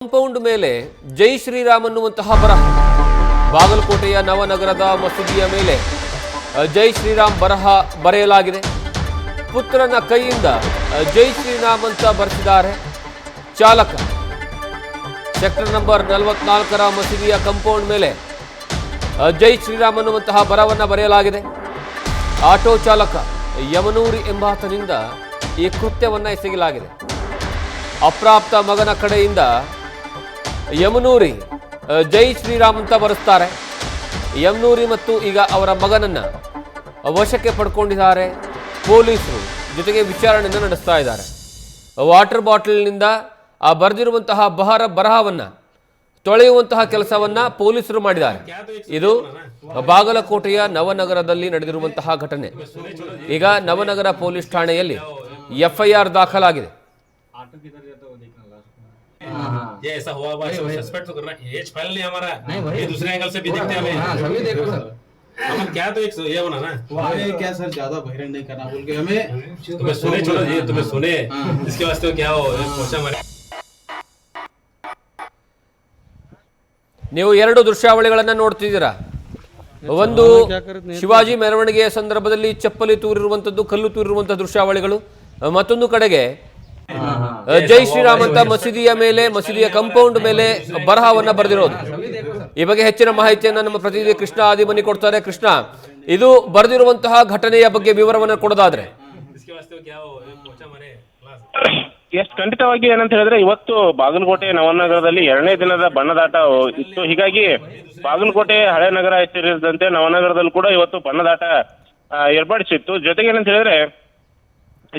Compound ಮೇಲೆ ಜೈ ಶ್ರೀರಾಮ್ ಅನ್ನುವಂತಹ ಬರಹ. ಬಾಗಲಕೋಟೆಯ ನವನಗರದ ಮಸೀದಿಯ ಮೇಲೆ ಜೈ ಶ್ರೀರಾಮ್ ಬರಹ ಬರೆಯಲಾಗಿದೆ. ಪುತ್ರನ ಕೈಯಿಂದ ಜೈ ಶ್ರೀರಾಮ್ ಅಂತ ಬರೆಸಿದ್ದಾರೆ ಚಾಲಕ. ಸೆಕ್ಟರ್ ನಂಬರ್ 44ರ ಮಸೀದಿಯ ಕಾಂಪೌಂಡ್ ಮೇಲೆ ಜೈ ಶ್ರೀರಾಮ್ ಅನ್ನುವಂತಹ ಬರಹವನ್ನು ಬರೆಯಲಾಗಿದೆ. ಆಟೋ ಚಾಲಕ ಯಮನೂರಿ ಎಂಬಾತನಿಂದ ಈ ಕೃತ್ಯವನ್ನು ಎಸಗಲಾಗಿದೆ. ಅಪ್ರಾಪ್ತ ಮಗನ ಕಡೆಯಿಂದ ಯಮನೂರಿ ಜೈ ಶ್ರೀರಾಮ್ ಅಂತ ಬರೆಸ್ತಾರೆ. ಯಮನೂರಿ ಮತ್ತು ಈಗ ಅವರ ಮಗನನ್ನ ವಶಕ್ಕೆ ಪಡ್ಕೊಂಡಿದ್ದಾರೆ ಪೊಲೀಸರು. ಜೊತೆಗೆ ವಿಚಾರಣೆಯನ್ನು ನಡೆಸ್ತಾ ಇದ್ದಾರೆ. ವಾಟರ್ ಬಾಟಲ್ನಿಂದ ಆ ಬರೆದಿರುವಂತಹ ಬರಹವನ್ನ ತೊಳೆಯುವಂತಹ ಕೆಲಸವನ್ನ ಪೊಲೀಸರು ಮಾಡಿದ್ದಾರೆ. ಇದು ಬಾಗಲಕೋಟೆಯ ನವನಗರದಲ್ಲಿ ನಡೆದಿರುವಂತಹ ಘಟನೆ. ಈಗ ನವನಗರ ಪೊಲೀಸ್ ಠಾಣೆಯಲ್ಲಿ FIR ದಾಖಲಾಗಿದೆ. ये ऐसा हुआ सस्पेक्ट तो करना एज फाइल नहीं हमारा ये दूसरे एंगल से भी देखते हैं हमें सभी देखो सर हम क्या तो एक ये होना ना हमें क्या सर ज्यादा बहिरंग नहीं करना बोल के हमें तुम्हें सुने चलो ये तुम्हें सुने इसके वास्ते क्या हो पहुंचा हमारे. ನೀವು ಎರಡು ದೃಶ್ಯಾವಳಿಗಳನ್ನು ನೋಡ್ತಿದ್ದೀರಾ. ಒಂದು ಶಿವಾಜಿ ಮೆರವಣಿಗೆಯ ಸಂದರ್ಭದಲ್ಲಿ ಚಪ್ಪಲಿ ತೂರಿರುವಂಥದ್ದು, ಕಲ್ಲು ತೂರಿರುವಂತಹ ದೃಶ್ಯಾವಳಿಗಳು. ಮತ್ತೊಂದು ಕಡೆಗೆ ಜೈ ಶ್ರೀರಾಮ್ ಅಂತ ಮಸೀದಿಯ ಮೇಲೆ, ಮಸೀದಿಯ ಕಾಂಪೌಂಡ್ ಮೇಲೆ ಬರಹವನ್ನ ಬರೆದಿರೋದು. ಈ ಬಗ್ಗೆ ಹೆಚ್ಚಿನ ಮಾಹಿತಿಯನ್ನು ನಮ್ಮ ಪ್ರತಿನಿಧಿ ಕೃಷ್ಣ ಆದಿಮನಿ ಕೊಡ್ತಾರೆ. ಕೃಷ್ಣ, ಇದು ಬರೆದಿರುವಂತಹ ಘಟನೆಯ ಬಗ್ಗೆ ವಿವರವನ್ನು ಕೊಡೋದಾದ್ರೆ. ಎಷ್ಟು ಖಂಡಿತವಾಗಿ ಏನಂತ ಹೇಳಿದ್ರೆ, ಇವತ್ತು ಬಾಗಲಕೋಟೆ ನವನಗರದಲ್ಲಿ 2ನೇ ದಿನದ ಬಣ್ಣದಾಟ ಇತ್ತು. ಹೀಗಾಗಿ ಬಾಗಲಕೋಟೆ ಹಳೆ ನಗರ ಸೇರಿದಂತೆ ನವನಗರದಲ್ಲೂ ಕೂಡ ಇವತ್ತು ಬಣ್ಣದಾಟ ಏರ್ಪಡಿಸಿತ್ತು. ಜೊತೆಗೆ ಏನಂತ ಹೇಳಿದ್ರೆ,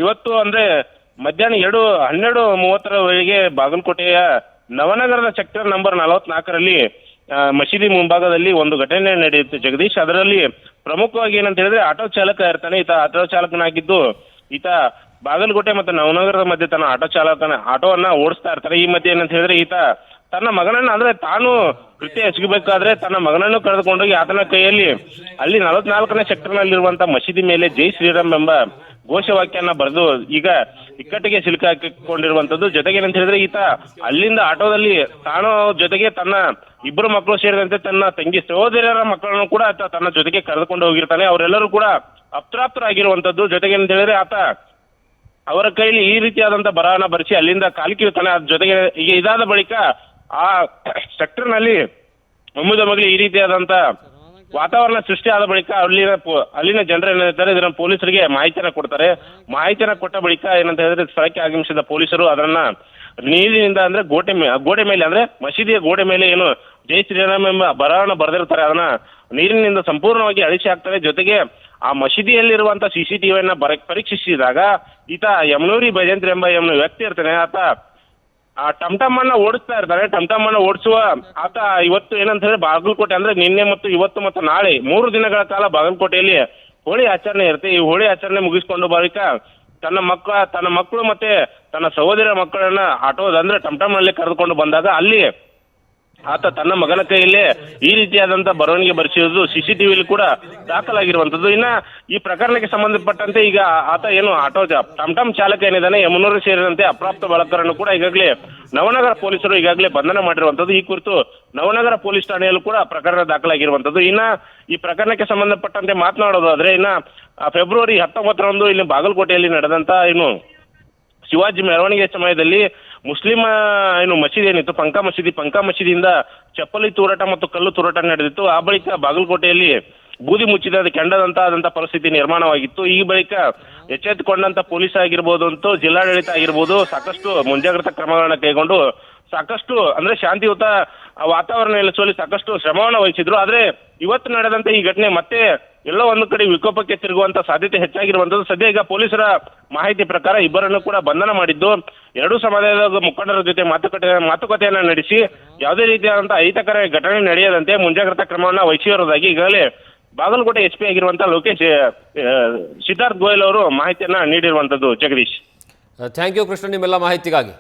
ಇವತ್ತು ಅಂದ್ರೆ ಮಧ್ಯಾಹ್ನ 12:30 ವೇಳೆಗೆ ಬಾಗಲಕೋಟೆಯ ನವನಗರದ ಸೆಕ್ಟರ್ ನಂಬರ್ 44ರಲ್ಲಿ ಮಸೀದಿ ಮುಂಭಾಗದಲ್ಲಿ ಒಂದು ಘಟನೆ ನಡೆಯುತ್ತೆ ಜಗದೀಶ್. ಅದರಲ್ಲಿ ಪ್ರಮುಖವಾಗಿ ಏನಂತ ಹೇಳಿದ್ರೆ, ಆಟೋ ಚಾಲಕ ಇರ್ತಾನೆ. ಈತ ಆಟೋ ಚಾಲಕನಾಗಿದ್ದು ಈತ ಬಾಗಲಕೋಟೆ ಮತ್ತು ನವನಗರದ ಮಧ್ಯೆ ತನ್ನ ಆಟೋವನ್ನ ಓಡಿಸ್ತಾ ಇರ್ತಾರೆ. ಈ ಮಧ್ಯೆ ಏನಂತ ಹೇಳಿದ್ರೆ, ಈತ ತನ್ನ ಮಗನನ್ನ ಅಂದ್ರೆ ತಾನು ಕೃತ್ಯ ಎಸಗಬೇಕಾದ್ರೆ ತನ್ನ ಮಗನನ್ನು ಕರೆದುಕೊಂಡೋಗಿ ಆತನ ಕೈಯಲ್ಲಿ ಅಲ್ಲಿ 44ನೇ ಸೆಕ್ಟರ್ನಲ್ಲಿರುವಂತಹ ಮಸೀದಿ ಮೇಲೆ ಜೈ ಶ್ರೀರಾಮ್ ಎಂಬ ಘೋಷವಾಕ್ಯನ ಬರೆದು ಈಗ ಇಕ್ಕಟ್ಟಿಗೆ ಸಿಲುಕಾಕಿಕೊಂಡಿರುವಂತದ್ದು. ಜೊತೆಗೆ ಏನಂತ ಹೇಳಿದ್ರೆ, ಈತ ಅಲ್ಲಿಂದ ಆಟೋದಲ್ಲಿ ತಾನು ಜೊತೆಗೆ ತನ್ನ 2 ಮಕ್ಕಳು ಸೇರಿದಂತೆ ತನ್ನ ತಂಗಿ ಸಹೋದರಿಯರ ಮಕ್ಕಳನ್ನು ಕೂಡ ಆತ ತನ್ನ ಜೊತೆಗೆ ಕರೆದುಕೊಂಡು ಹೋಗಿರ್ತಾನೆ. ಅವರೆಲ್ಲರೂ ಕೂಡ ಅಪ್ರಾಪ್ತರಾಗಿರುವಂತದ್ದು. ಜೊತೆಗೆ ಏನಂತ ಹೇಳಿದ್ರೆ, ಆತ ಅವರ ಕೈಲಿ ಈ ರೀತಿಯಾದಂತ ಬರಹನ ಬರೆಸಿ ಅಲ್ಲಿಂದ ಕಾಲ್ಕಿರ್ತಾನೆ. ಅದ್ರ ಜೊತೆಗೆ ಈಗ ಇದಾದ ಬಳಿಕ ಆ ಸೆಕ್ಟರ್ನಲ್ಲಿ ಒಮ್ಮಿದೊಮ್ಮೆಗೆ ಈ ರೀತಿಯಾದಂತ ವಾತಾವರಣ ಸೃಷ್ಟಿ ಆದ ಬಳಿಕ ಅಲ್ಲಿನ ಜನರು ಏನಿರ್ತಾರೆ ಇದನ್ನ ಪೊಲೀಸರಿಗೆ ಮಾಹಿತಿಯನ್ನ ಕೊಡ್ತಾರೆ. ಮಾಹಿತಿಯನ್ನ ಕೊಟ್ಟ ಬಳಿಕ ಏನಂತ ಹೇಳಿದ್ರೆ, ಸ್ಥಳಕ್ಕೆ ಆಗಮಿಸಿದ ಪೊಲೀಸರು ಅದನ್ನ ನೀರಿನಿಂದ ಅಂದ್ರೆ ಗೋಡೆ ಮೇಲೆ ಅಂದ್ರೆ ಮಸೀದಿಯ ಗೋಡೆ ಮೇಲೆ ಏನು ಜೈ ಶ್ರೀರಾಮ್ ಎಂಬ ಬರಹನ ಬರೆದಿರ್ತಾರೆ ಅದನ್ನ ನೀರಿನಿಂದ ಸಂಪೂರ್ಣವಾಗಿ ಅಳಿಸಿ ಹಾಕ್ತಾರೆ. ಜೊತೆಗೆ ಆ ಮಸೀದಿಯಲ್ಲಿರುವಂತಹ CCTVಯನ್ನ ಪರೀಕ್ಷಿಸಿದಾಗ ಈತ ಯಮನೂರಿ ಭಜಂತ್ರಿ ಎಂಬ ವ್ಯಕ್ತಿ ಇರ್ತಾನೆ. ಆತ ಆ ಟಮ್ಟಮ್ ಅನ್ನ ಓಡಿಸ್ತಾ ಇರ್ತಾರೆ. ಟಮ್ಟಮ್ ಅನ್ನ ಓಡಿಸುವ ಆತ ಇವತ್ತು ಏನಂತ ಹೇಳಿದ್ರೆ, ಬಾಗಲಕೋಟೆ ಅಂದ್ರೆ ನಿನ್ನೆ ಮತ್ತು ಇವತ್ತು ಮತ್ತು ನಾಳೆ 3 ದಿನಗಳ ಕಾಲ ಬಾಗಲಕೋಟೆಯಲ್ಲಿ ಹೋಳಿ ಆಚರಣೆ ಇರುತ್ತೆ. ಈ ಹೋಳಿ ಆಚರಣೆ ಮುಗಿಸ್ಕೊಂಡು ಬಳಿಕ ತನ್ನ ಮಕ್ಕಳು ಮತ್ತೆ ತನ್ನ ಸಹೋದರಿಯ ಮಕ್ಕಳನ್ನ ಆಟೋದ ಅಂದ್ರೆ ಟಮ್ಟಮ್ ನಲ್ಲಿ ಕರೆದುಕೊಂಡು ಬಂದಾಗ ಅಲ್ಲಿ ಆತ ತನ್ನ ಮಗನ ಕೈಯಲ್ಲೇ ಈ ರೀತಿಯಾದಂತ ಬರವಣಿಗೆ ಬರೆಸಿರುವುದು CCTVಯಲ್ಲಿ ಕೂಡ ದಾಖಲಾಗಿರುವಂತದ್ದು. ಇನ್ನ ಈ ಪ್ರಕರಣಕ್ಕೆ ಸಂಬಂಧಪಟ್ಟಂತೆ ಈಗ ಆತ ಏನು ಆಟೋ ಟಮ್ಟಮ್ ಚಾಲಕ ಏನಿದ್ದಾನೆ ಯಮನೂರು ಸೇರಿದಂತೆ ಅಪ್ರಾಪ್ತ ಬಾಲಕರನ್ನು ಕೂಡ ಈಗಾಗಲೇ ನವನಗರ ಪೊಲೀಸರು ಈಗಾಗಲೇ ಬಂಧನ ಮಾಡಿರುವಂತದ್ದು. ಈ ಕುರಿತು ನವನಗರ ಪೊಲೀಸ್ ಠಾಣೆಯಲ್ಲೂ ಕೂಡ ಪ್ರಕರಣ ದಾಖಲಾಗಿರುವಂತದ್ದು. ಇನ್ನ ಈ ಪ್ರಕರಣಕ್ಕೆ ಸಂಬಂಧಪಟ್ಟಂತೆ ಮಾತನಾಡೋದಾದ್ರೆ, ಇನ್ನ ಫೆಬ್ರವರಿ 19ರಂದು ಇಲ್ಲಿ ಬಾಗಲಕೋಟೆಯಲ್ಲಿ ನಡೆದಂತ ಶಿವಾಜಿ ಮೆರವಣಿಗೆ ಸಮಯದಲ್ಲಿ ಮುಸ್ಲಿಂ ಮಸೀದಿ ಏನಿತ್ತು ಪಂಕಾ ಮಸೀದಿಯಿಂದ ಚಪ್ಪಲಿ ತೂರಾಟ ಮತ್ತು ಕಲ್ಲು ತೂರಾಟ ನಡೆದಿತ್ತು. ಆ ಬಳಿಕ ಬಾಗಲಕೋಟೆಯಲ್ಲಿ ಬೂದಿ ಮುಚ್ಚಿದ ಕೆಂಡದಂತ ಪರಿಸ್ಥಿತಿ ನಿರ್ಮಾಣವಾಗಿತ್ತು. ಈ ಬಳಿಕ ಎಚ್ಚೆತ್ತುಕೊಂಡಂತ ಪೊಲೀಸ್ ಆಗಿರ್ಬೋದು ಅಂತೂ ಜಿಲ್ಲಾಡಳಿತ ಆಗಿರ್ಬೋದು ಸಾಕಷ್ಟು ಮುಂಜಾಗ್ರತಾ ಕ್ರಮಗಳನ್ನ ಕೈಗೊಂಡು ಸಾಕಷ್ಟು ಅಂದ್ರೆ ಶಾಂತಿಯುತ ವಾತಾವರಣ ನೆಲೆಸುವಲ್ಲಿ ಸಾಕಷ್ಟು ಶ್ರಮವನ್ನ ವಹಿಸಿದ್ರು. ಆದ್ರೆ ಇವತ್ತು ನಡೆದಂತ ಈ ಘಟನೆ ಮತ್ತೆ ಎಲ್ಲೋ ಒಂದು ಕಡೆ ವಿಕೋಪಕ್ಕೆ ತಿರುಗುವಂತ ಸಾಧ್ಯತೆ ಹೆಚ್ಚಾಗಿರುವಂತದ್ದು. ಸದ್ಯ ಈಗ ಪೊಲೀಸರ ಮಾಹಿತಿ ಪ್ರಕಾರ ಇಬ್ಬರನ್ನು ಕೂಡ ಬಂಧನ ಮಾಡಿದ್ದು, 2 ಸಮುದಾಯದ ಮುಖಂಡರ ಜೊತೆ ಮಾತುಕತೆಯನ್ನ ನಡೆಸಿ ಯಾವುದೇ ರೀತಿಯಾದಂತಹ ಅಹಿತಕರ ಘಟನೆ ನಡೆಯದಂತೆ ಮುಂಜಾಗ್ರತಾ ಕ್ರಮವನ್ನ ವಹಿಸಿರುವುದಾಗಿ ಈಗಾಗಲೇ ಬಾಗಲಕೋಟೆ SP ಆಗಿರುವಂತಹ ಲೋಕೇಶ್ ಸಿದ್ಧಾರ್ಥ್ ಗೋಯಲ್ ಅವರು ಮಾಹಿತಿಯನ್ನ ನೀಡಿರುವಂತದ್ದು. ಜಗದೀಶ್, ಥ್ಯಾಂಕ್ ಯು ಕೃಷ್ಣ ನಿಮ್ಮೆಲ್ಲ ಮಾಹಿತಿಗಾಗಿ.